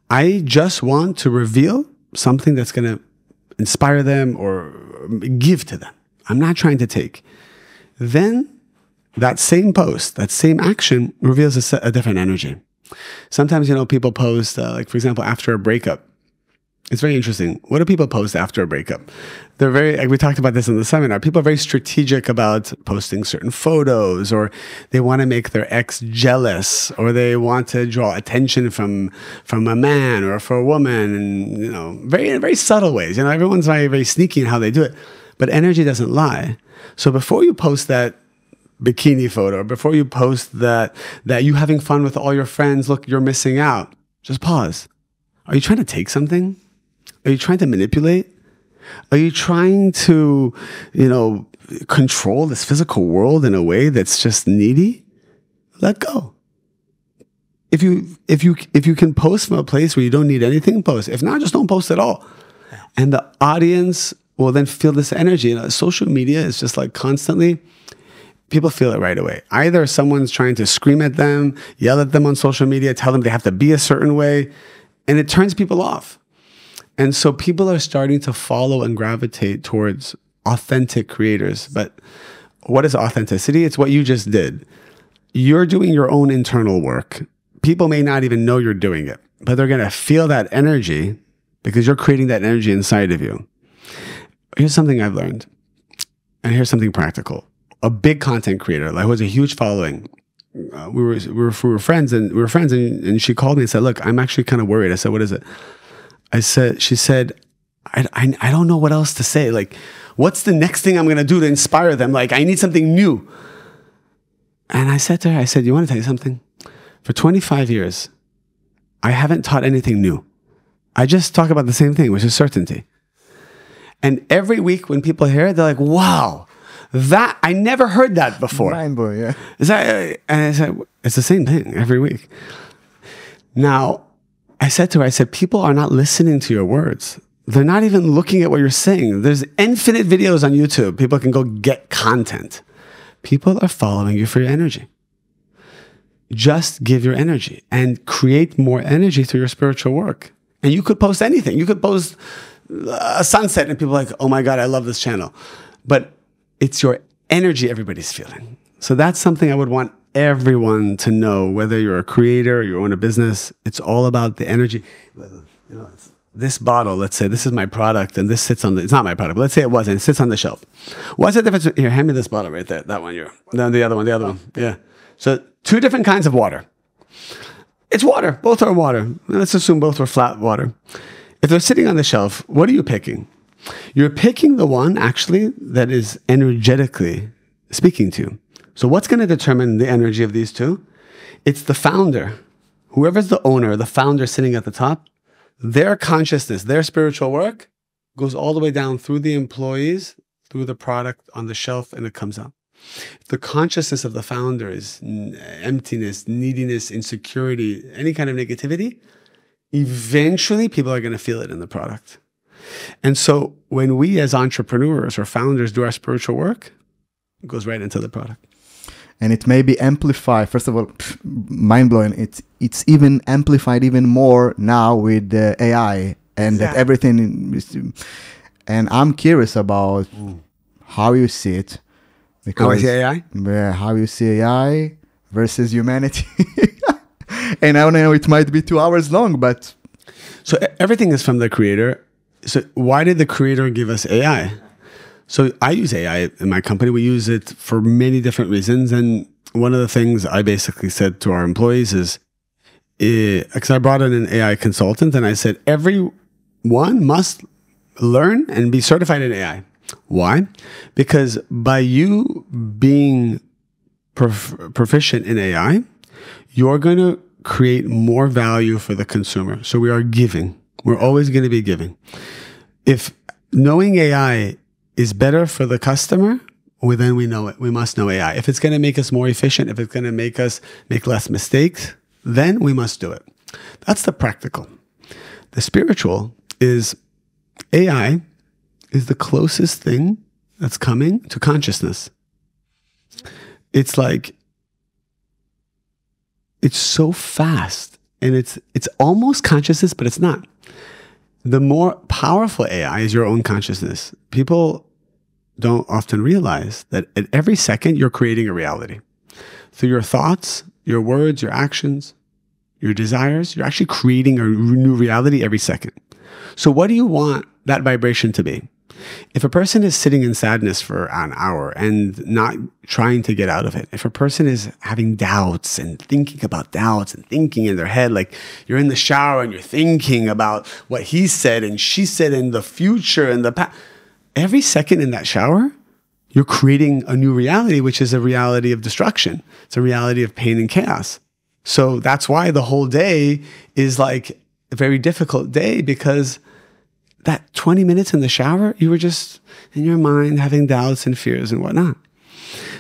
Speaker 2: I just want to reveal something that's going to inspire them or give to them. I'm not trying to take. Then that same post, that same action reveals a different energy. Sometimes, people post, like, for example, after a breakup. It's very interesting. What do people post after a breakup? They're we talked about this in the seminar. People are very strategic about posting certain photos, or they want to make their ex jealous, or they want to draw attention from a man or for a woman, and, very, very subtle ways. Everyone's very, very sneaky in how they do it. But energy doesn't lie. So before you post that bikini photo, before you post that you having fun with all your friends, look, you're missing out, just pause. Are you trying to take something? Are you trying to manipulate? Are you trying to, control this physical world in a way that's just needy? Let go. If you can post from a place where you don't need anything, post. If not, just don't post at all. And the audience will then feel this energy. Social media is just like constantly, people feel it right away. Either someone's trying to scream at them, yell at them on social media, tell them they have to be a certain way, and it turns people off. And so people are starting to follow and gravitate towards authentic creators. But what is authenticity? It's what you just did. You're doing your own internal work. People may not even know you're doing it, but they're going to feel that energy because you're creating that energy inside of you. Here's something I've learned, and here's something practical. A big content creator, like who has a huge following. We were friends, and she called me and said, "Look, I'm actually kind of worried." I said, "What is it?" She said, I don't know what else to say. Like, what's the next thing I'm going to do to inspire them? Like, I need something new. And I said to her, you want to tell you something? For 25 years, I haven't taught anything new. I just talk about the same thing, which is certainty. And every week when people hear it, they're like, wow, I never heard that before.
Speaker 1: Mind blowing, yeah.
Speaker 2: And I said, it's the same thing every week. Now, I said to her, people are not listening to your words. They're not even looking at what you're saying. There's infinite videos on YouTube. People can go get content. People are following you for your energy. Just give your energy and create more energy through your spiritual work. And you could post anything. You could post a sunset and people are like, oh my God, I love this channel. But it's your energy everybody's feeling. So that's something I would want everyone to know, whether you're a creator or you own a business. It's all about the energy. This bottle, let's say this is my product and this sits on it's not my product, but let's say it wasn't, it sits on the shelf. What's the difference? Here, hand me this bottle right there. That one, then the other one. Yeah. So 2 different kinds of water. It's water. Both are water. Let's assume both are flat water. If they're sitting on the shelf, what are you picking? You're picking the one actually that is energetically speaking to you. So what's going to determine the energy of these two? It's the founder. Whoever's the owner, the founder sitting at the top, their consciousness, their spiritual work goes all the way down through the employees, through the product on the shelf, and it comes out. If the consciousness of the founder is emptiness, neediness, insecurity, any kind of negativity, eventually people are going to feel it in the product. And so when we as entrepreneurs or founders do our spiritual work, it goes right into the product.
Speaker 1: And it may be amplified. First of all, mind-blowing. It's even amplified even more now with AI and that everything is, and I'm curious about how you see it. Because,
Speaker 2: how I see AI?
Speaker 1: How you see AI versus humanity. And I don't know, it might be 2 hours long, but...
Speaker 2: So everything is from the creator. So why did the creator give us AI? So I use AI in my company. We use it for many different reasons. And one of the things I basically said to our employees is, because I brought in an AI consultant and I said, everyone must learn and be certified in AI. Why? Because by you being proficient in AI, you're going to create more value for the consumer. So we are giving. We're always going to be giving. If knowing AI is better for the customer, well, then we know it. We must know AI. If it's going to make us more efficient, if it's going to make us make less mistakes, then we must do it. That's the practical. The spiritual is AI is the closest thing that's coming to consciousness. It's like, it's so fast and it's almost consciousness, but it's not. The more powerful AI is your own consciousness. People don't often realize that at every second you're creating a reality. Through your thoughts, your words, your actions, your desires, you're actually creating a new reality every second. So what do you want that vibration to be? If a person is sitting in sadness for an hour and not trying to get out of it, if a person is having doubts and thinking about doubts and thinking in their head, like you're in the shower and you're thinking about what he said and she said in the future and the past, every second in that shower, you're creating a new reality, which is a reality of destruction. It's a reality of pain and chaos. So that's why the whole day is like a very difficult day, because that 20 minutes in the shower, you were just in your mind having doubts and fears and whatnot.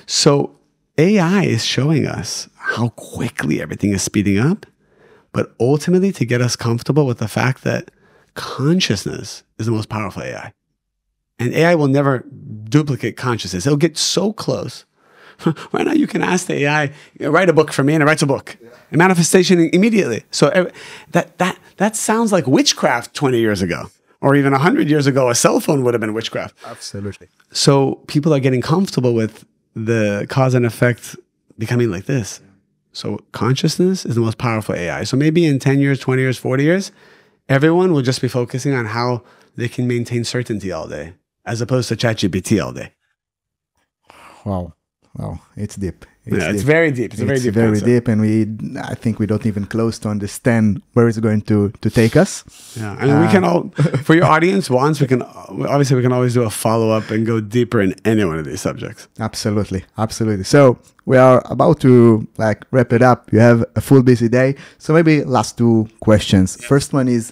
Speaker 2: So AI is showing us how quickly everything is speeding up, but ultimately to get us comfortable with the fact that consciousness is the most powerful AI. And AI will never duplicate consciousness. It'll get so close. Right now you can ask the AI, write a book for me, and it writes a book. Yeah. And manifestation immediately. So that sounds like witchcraft 20 years ago. Or even 100 years ago, a cell phone would have been witchcraft.
Speaker 1: Absolutely.
Speaker 2: So people are getting comfortable with the cause and effect becoming like this. So consciousness is the most powerful AI. So maybe in 10 years, 20 years, 40 years, everyone will just be focusing on how they can maintain certainty all day, as opposed to ChatGPT all day.
Speaker 1: Wow. Wow. It's deep.
Speaker 2: It's very deep. It's a very deep
Speaker 1: very
Speaker 2: concept.
Speaker 1: deep, and I think we don't even close to understand where it's going to take us.
Speaker 2: Yeah, I mean, we can all, for your audience, once we can always do a follow-up and go deeper in any one of these subjects.
Speaker 1: Absolutely. Absolutely. So we are about to wrap it up. You have a full busy day. So maybe last two questions. First one is,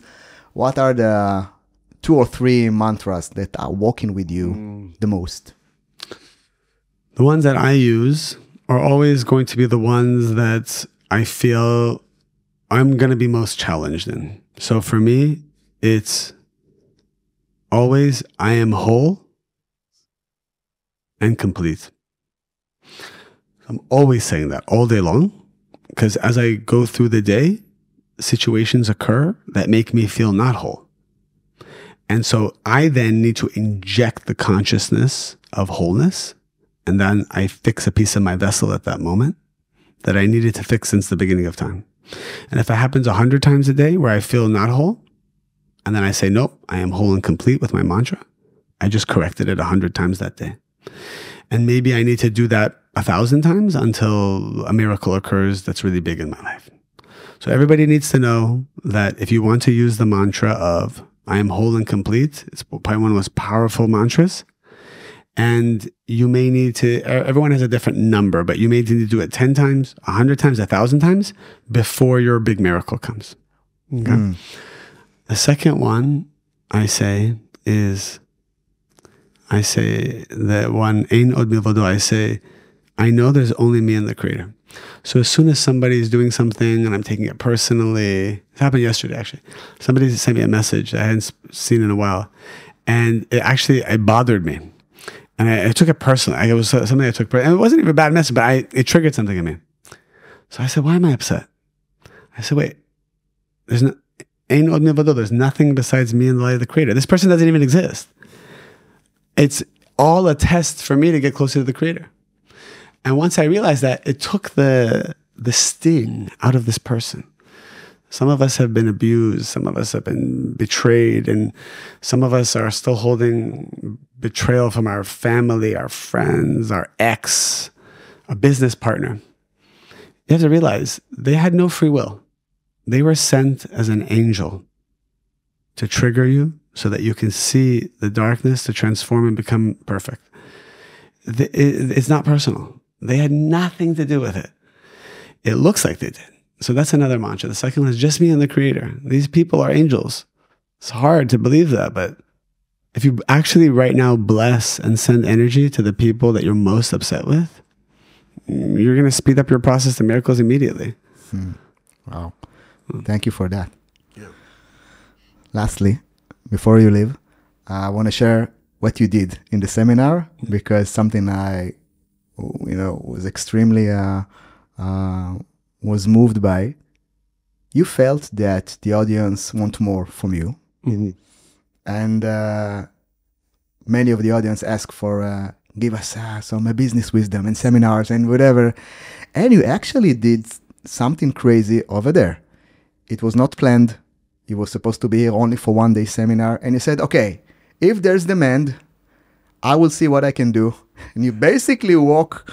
Speaker 1: what are the 2 or 3 mantras that are walking with you the most?
Speaker 2: The ones that I use are always going to be the ones that I feel I'm going to be most challenged in. So for me, it's always, I am whole and complete. I'm always saying that all day long, because as I go through the day, situations occur that make me feel not whole. And so I then need to inject the consciousness of wholeness. And then I fix a piece of my vessel at that moment that I needed to fix since the beginning of time. And if it happens 100 times a day where I feel not whole, and then I say, nope, I am whole and complete with my mantra, I just corrected it 100 times that day. And maybe I need to do that 1,000 times until a miracle occurs that's really big in my life. So everybody needs to know that if you want to use the mantra of I am whole and complete, it's probably one of the most powerful mantras. And you may need to, everyone has a different number, but you may need to do it 10 times, 100 times, 1,000 times before your big miracle comes. Okay? The second one I say is, I say that one, Ein od milvado, I say, I know there's only me and the Creator. So as soon as somebody's doing something and I'm taking it personally, it happened yesterday actually. Somebody sent me a message I hadn't seen in a while. And it bothered me. And I took it personally. It was something I took personally. And it wasn't even a bad message, but it triggered something in me. So I said, why am I upset? I said, wait, there's nothing besides me and the light of the Creator. This person doesn't even exist. It's all a test for me to get closer to the Creator. And once I realized that, it took the sting out of this person. Some of us have been abused. Some of us have been betrayed. And some of us are still holding betrayal from our family, our friends, our ex, a business partner. You have to realize they had no free will. They were sent as an angel to trigger you so that you can see the darkness to transform and become perfect. It's not personal. They had nothing to do with it. It looks like they did. So that's another mantra. The second one is just me and the Creator. These people are angels. It's hard to believe that, but if you actually right now bless and send energy to the people that you're most upset with, you're going to speed up your process to miracles immediately.
Speaker 1: Wow. Thank you for that. Yeah. Lastly, before you leave, I want to share what you did in the seminar, because something I was extremely was moved by. You felt that the audience want more from you. Mm-hmm. And many of the audience ask for, give us some business wisdom and seminars and whatever. And you actually did something crazy over there. It was not planned. You were supposed to be here only for 1 day seminar. And you said, okay, if there's demand, I will see what I can do. And you basically walk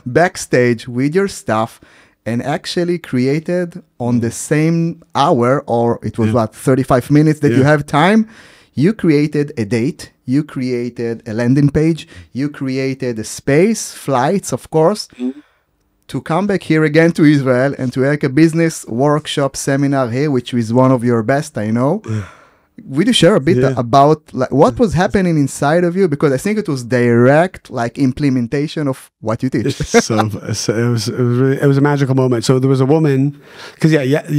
Speaker 1: backstage with your stuff and actually created on the same hour, or it was 35 minutes that you have time. You created a date. you created a landing page, you created a space, flights, of course, to come back here again to Israel and to make a business workshop seminar here, which is one of your best, I know. Would you share a bit about like what was happening inside of you? Because I think it was direct like implementation of what you teach.
Speaker 2: So it was a magical moment. So there was a woman, because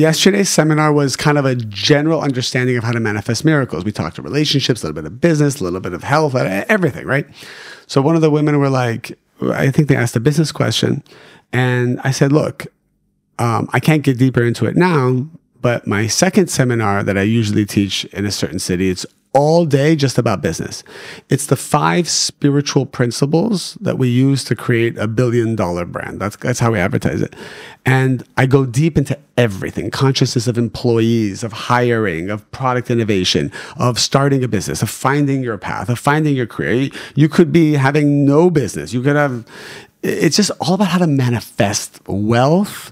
Speaker 2: yesterday's seminar was kind of a general understanding of how to manifest miracles. We talked to relationships, a little bit of business, a little bit of health, everything, right? So one of the women were like, I think they asked a business question, and I said, look, I can't get deeper into it now, but my second seminar that I usually teach in a certain city, it's all day just about business. It's the 5 spiritual principles that we use to create $1 billion brand. That's how we advertise it. And I go deep into everything: consciousness of employees, of hiring, of product innovation, of starting a business, of finding your path, of finding your career. You could be having no business. You could have, it's just all about how to manifest wealth,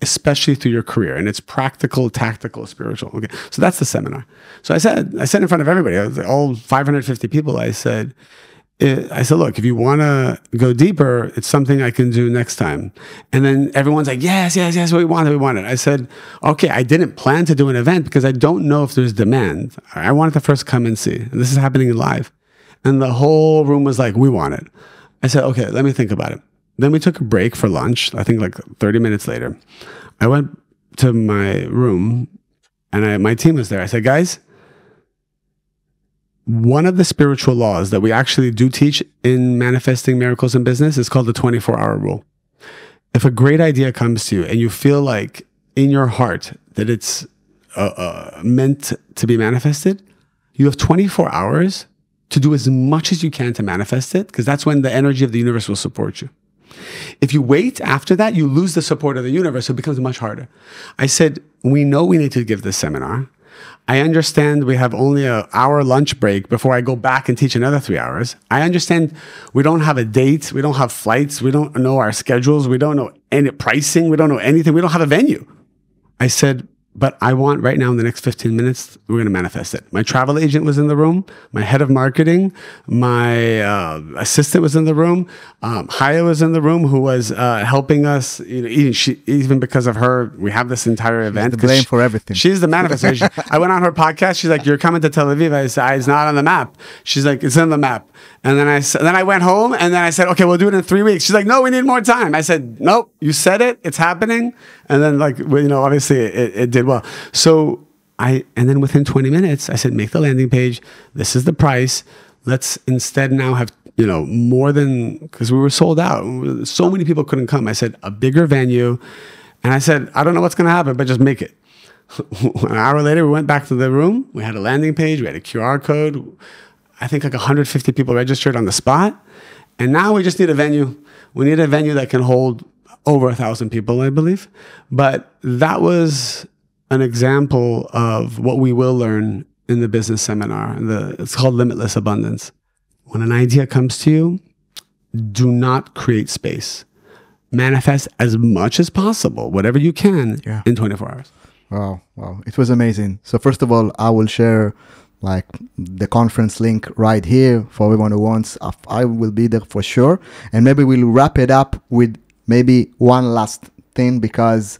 Speaker 2: especially through your career. And it's practical, tactical, spiritual. Okay, so that's the seminar. So I said in front of everybody, all 550 people, I said, look, if you want to go deeper, it's something I can do next time. And then everyone's like, yes, we want it. I said, okay, I didn't plan to do an event because I don't know if there's demand. I wanted to first come and see. And this is happening live. And the whole room was like, we want it. I said, okay, let me think about it. Then we took a break for lunch. I think like 30 minutes later, I went to my room and my team was there. I said, guys, one of the spiritual laws that we actually do teach in manifesting miracles in business is called the 24-hour rule. If a great idea comes to you and you feel like in your heart that it's meant to be manifested, you have 24 hours to do as much as you can to manifest it, because that's when the energy of the universe will support you. If you wait after that, you lose the support of the universe, so it becomes much harder. I said, we know we need to give this seminar. I understand we have only an hour lunch break before I go back and teach another 3 hours. I understand we don't have a date. We don't have flights. We don't know our schedules. We don't know any pricing. We don't know anything. We don't have a venue. I said, but I want right now in the next 15 minutes, we're going to manifest it. My travel agent was in the room. My head of marketing, my assistant was in the room. Haya was in the room, who was helping us. Even because of her, we have this entire event.
Speaker 1: She's the blame for everything.
Speaker 2: She's the manifestation. I went on her podcast. She's like, "You're coming to Tel Aviv." I said, "It's not on the map." She's like, "It's on the map." And then I went home, and then I said, "Okay, we'll do it in 3 weeks." She's like, "No, we need more time." I said, "Nope, you said it. It's happening." And then, obviously, it did well. So and then within 20 minutes, I said, "Make the landing page. This is the price. Let's instead now have more than," because we were sold out. So many people couldn't come. I said, "A bigger venue," and I said, "I don't know what's going to happen, but just make it." An hour later, we went back to the room. We had a landing page. We had a QR code. I think like 150 people registered on the spot. And now we just need a venue. We need a venue that can hold over 1,000 people, I believe. But that was an example of what we will learn in the business seminar. It's called Limitless Abundance. When an idea comes to you, do not create space. Manifest as much as possible, whatever you can, in 24 hours.
Speaker 1: Wow. It was amazing. So first of all, I will share the conference link right here for everyone who wants. I will be there for sure. And maybe we'll wrap it up with maybe one last thing, because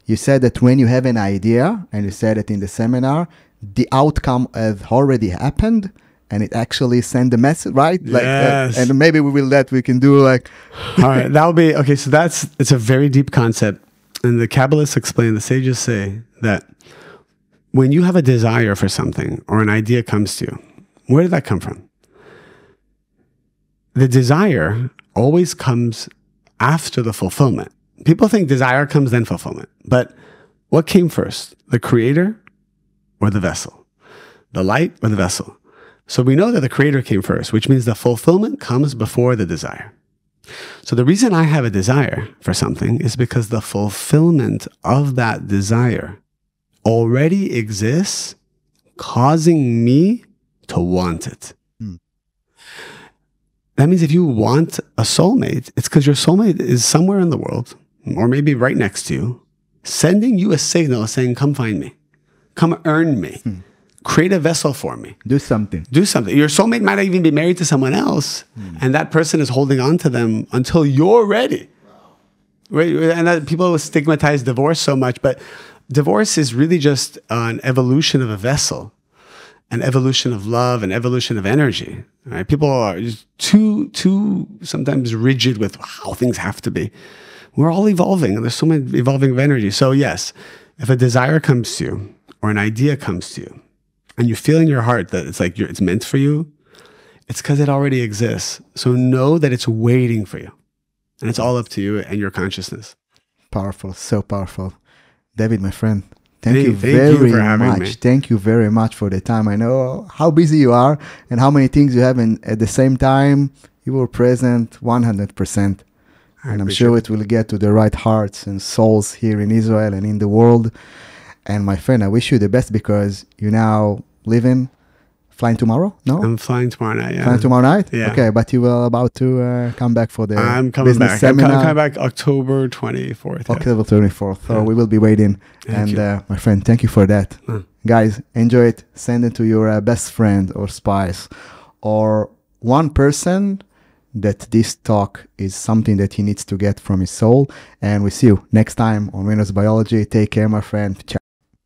Speaker 1: you said that when you have an idea, and you said it in the seminar, the outcome has already happened, and it actually sent the message, right?
Speaker 2: Yes.
Speaker 1: And maybe we can do
Speaker 2: all right, that'll be, okay, so it's a very deep concept. And the Kabbalists explain, the sages say that when you have a desire for something or an idea comes to you, where did that come from? The desire always comes after the fulfillment. People think desire comes then fulfillment. But what came first? The creator or the vessel? The light or the vessel? So we know that the creator came first, which means the fulfillment comes before the desire. So the reason I have a desire for something is because the fulfillment of that desire already exists, causing me to want it. That means if you want a soulmate, it's because your soulmate is somewhere in the world, or maybe right next to you, sending you a signal saying, come find me, come earn me, create a vessel for me.
Speaker 1: Do something.
Speaker 2: Do something. Your soulmate might even be married to someone else, and that person is holding on to them until you're ready. Right? And people stigmatize divorce so much, but divorce is really just an evolution of a vessel, an evolution of love, an evolution of energy. Right? People are just too sometimes rigid with how things have to be. We're all evolving, and there's so much evolving of energy. So yes, if a desire comes to you or an idea comes to you, and you feel in your heart that it's like it's meant for you, it's because it already exists. So know that it's waiting for you. And it's all up to you and your consciousness.
Speaker 1: Powerful, so powerful. David, my friend, thank you
Speaker 2: me.
Speaker 1: Thank you very much for the time. I know how busy you are and how many things you have, and at the same time, you were present 100%. And I'm sure it will get to the right hearts and souls here in Israel and in the world. And my friend, I wish you the best because you now live in... Flying tomorrow? No?
Speaker 2: I'm flying tomorrow night, yeah.
Speaker 1: Flying tomorrow night?
Speaker 2: Yeah.
Speaker 1: Okay, but you were about to come back for the
Speaker 2: business
Speaker 1: back.
Speaker 2: seminar. I'm coming back October 24th.
Speaker 1: October 24th. So we will be waiting.
Speaker 2: Thank
Speaker 1: you. My friend, thank you for that. Guys, enjoy it. Send it to your best friend or spouse or one person that this talk is something that he needs to get from his soul. And we see you next time on Winners Biology. Take care, my friend. Ciao.